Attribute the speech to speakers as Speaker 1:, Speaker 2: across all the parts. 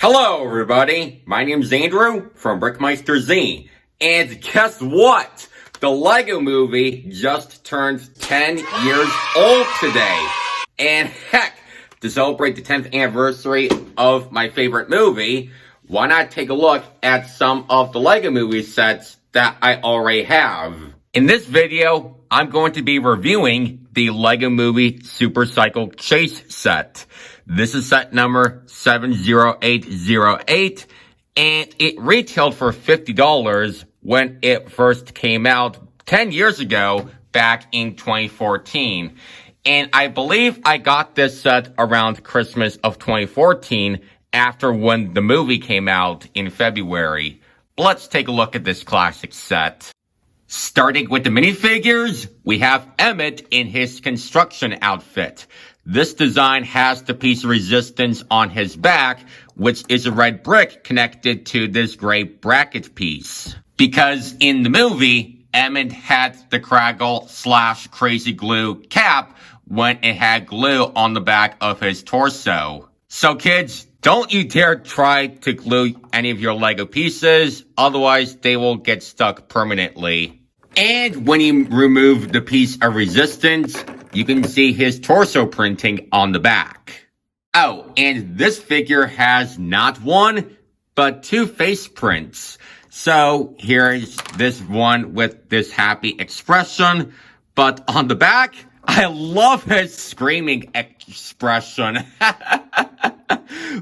Speaker 1: Hello everybody, my name's Andrew from BrickMeisterZ, and guess what? The Lego Movie just turned 10 years old today, and heck, to celebrate the 10th anniversary of my favorite movie, why not take a look at some of the Lego Movie sets that I already have. In this video, I'm going to be reviewing the Lego Movie Super Cycle Chase set. This is set number 70808, and it retailed for $50 when it first came out 10 years ago, back in 2014. And I believe I got this set around Christmas of 2014, after when the movie came out in February. Let's take a look at this classic set. Starting with the minifigures, we have Emmett in his construction outfit. This design has the piece of resistance on his back, which is a red brick connected to this gray bracket piece. Because in the movie, Emmett had the Craggle/Crazy Glue cap when it had glue on the back of his torso. So kids, don't you dare try to glue any of your Lego pieces, otherwise they will get stuck permanently. And when you remove the piece of resistance, you can see his torso printing on the back. Oh, and this figure has not one, but two face prints. So here's this one with this happy expression, but on the back, I love his screaming expression.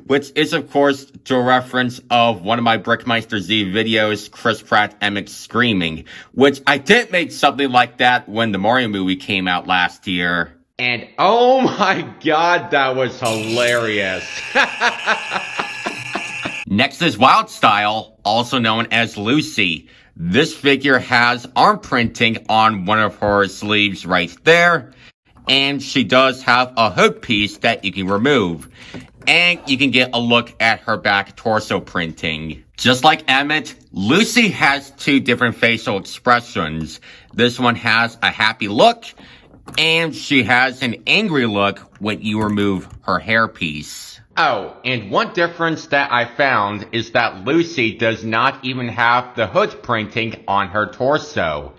Speaker 1: Which is, of course, to a reference of one of my BrickMeisterZ videos, Chris Pratt Emmett screaming, which I did make something like that when the Mario movie came out last year. And oh my god, that was hilarious. Next is Wild Style, also known as Lucy. This figure has arm printing on one of her sleeves right there. And she does have a hood piece that you can remove. And you can get a look at her back torso printing. Just like Emmett, Lucy has two different facial expressions. This one has a happy look, and she has an angry look when you remove her hairpiece. Oh, and one difference that I found is that Lucy does not even have the hood printing on her torso.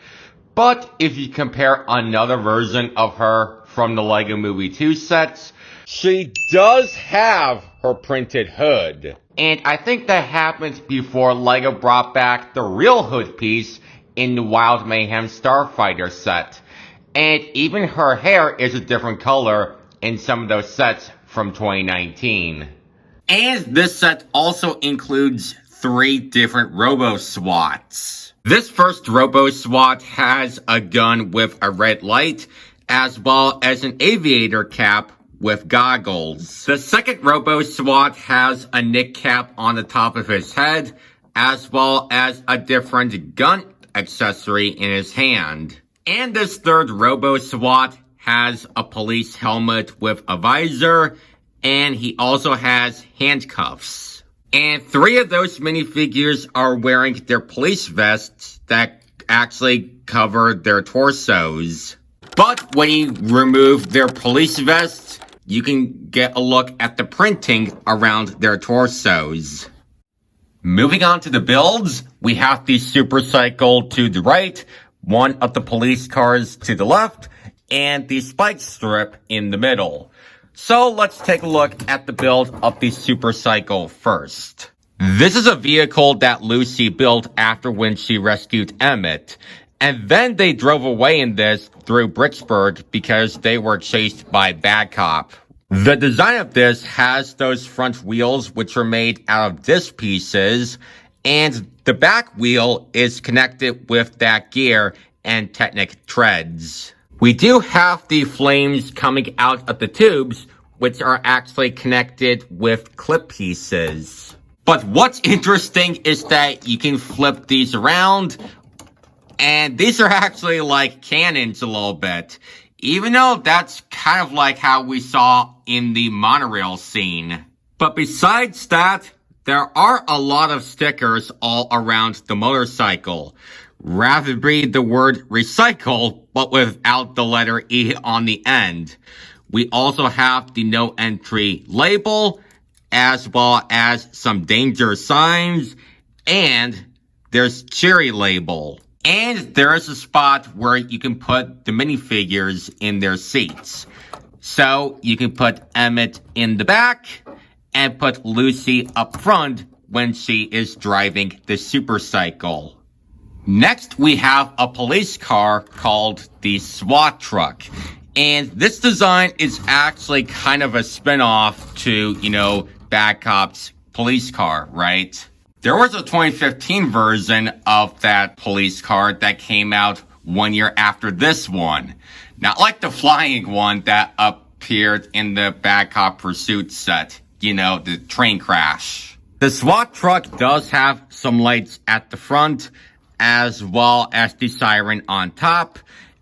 Speaker 1: But if you compare another version of her from the Lego Movie 2 sets, she does have her printed hood. And I think that happened before Lego brought back the real hood piece in the Wild Mayhem Starfighter set. And even her hair is a different color in some of those sets from 2019. And this set also includes 3 different Robo-Swats. This first Robo-Swat has a gun with a red light, as well as an aviator cap with goggles. The second Robo-Swat has a Nick cap on the top of his head, as well as a different gun accessory in his hand. And this third Robo-Swat has a police helmet with a visor, and he also has handcuffs. And 3 of those minifigures are wearing their police vests that actually cover their torsos. But when you remove their police vests, you can get a look at the printing around their torsos. Moving on to the builds, we have the Super Cycle to the right, one of the police cars to the left, and the spike strip in the middle. So let's take a look at the build of the Super Cycle first. This is a vehicle that Lucy built after when she rescued Emmett. And then they drove away in this through Bricksburg because they were chased by Bad Cop. The design of this has those front wheels which are made out of disc pieces, and the back wheel is connected with that gear and Technic treads. We do have the flames coming out of the tubes, which are actually connected with clip pieces. But what's interesting is that you can flip these around, and these are actually like cannons a little bit, even though that's kind of like how we saw in the monorail scene. But besides that, there are a lot of stickers all around the motorcycle. Rather read the word recycle, but without the letter E on the end. We also have the no entry label, as well as some danger signs, and there's cherry label. And there is a spot where you can put the minifigures in their seats. So you can put Emmett in the back and put Lucy up front when she is driving the supercycle. Next, we have a police car called the SWAT truck. And this design is actually kind of a spin-off to, Bad Cop's police car, right? There was a 2015 version of that police car that came out 1 year after this one. Not like the flying one that appeared in the Bad Cop Pursuit set, the train crash. The SWAT truck does have some lights at the front, as well as the siren on top,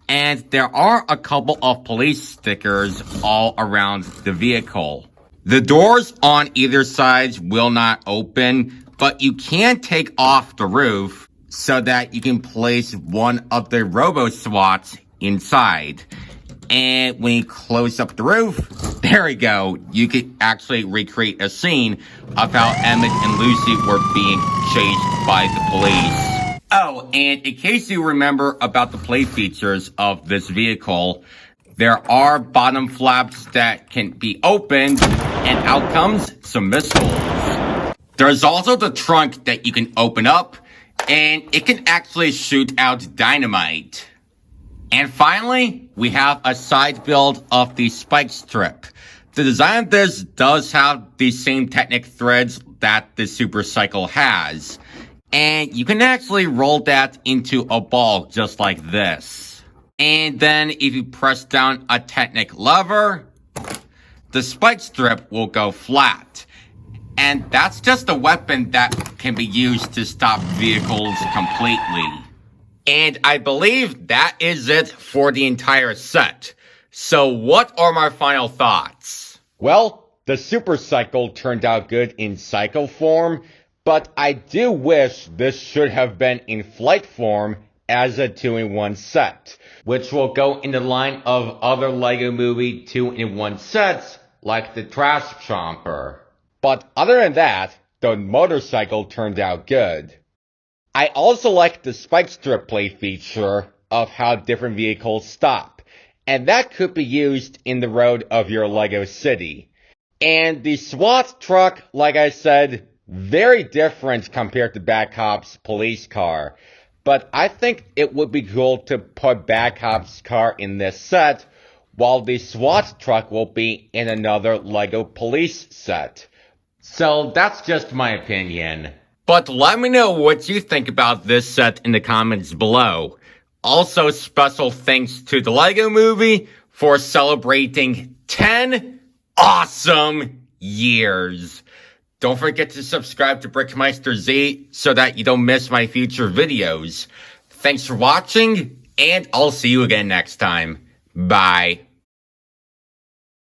Speaker 1: and there are a couple of police stickers all around the vehicle. The doors on either side will not open, but you can take off the roof so that you can place one of the robo-SWATs inside. And when you close up the roof, there we go. You can actually recreate a scene of how Emmett and Lucy were being chased by the police. Oh, and in case you remember about the play features of this vehicle, there are bottom flaps that can be opened, and out comes some missiles. There's also the trunk that you can open up, and it can actually shoot out dynamite. And finally, we have a side build of the spike strip. The design of this does have the same Technic threads that the supercycle has. And you can actually roll that into a ball just like this. And then if you press down a Technic lever, the spike strip will go flat. And that's just a weapon that can be used to stop vehicles completely. And I believe that is it for the entire set. So what are my final thoughts? Well, the supercycle turned out good in cycle form, but I do wish this should have been in flight form as a 2-in-1 set, which will go in the line of other LEGO Movie 2-in-1 sets like the Trash Chomper. But other than that, the motorcycle turned out good. I also like the spike strip play feature of how different vehicles stop, and that could be used in the road of your LEGO city. And the SWAT truck, like I said, very different compared to Bad Cop's police car. But I think it would be cool to put Bad Cop's car in this set, while the SWAT truck will be in another LEGO police set. So that's just my opinion. But let me know what you think about this set in the comments below. Also, special thanks to the LEGO Movie for celebrating 10 awesome years. Don't forget to subscribe to BrickMeisterZ so that you don't miss my future videos. Thanks for watching, and I'll see you again next time. Bye.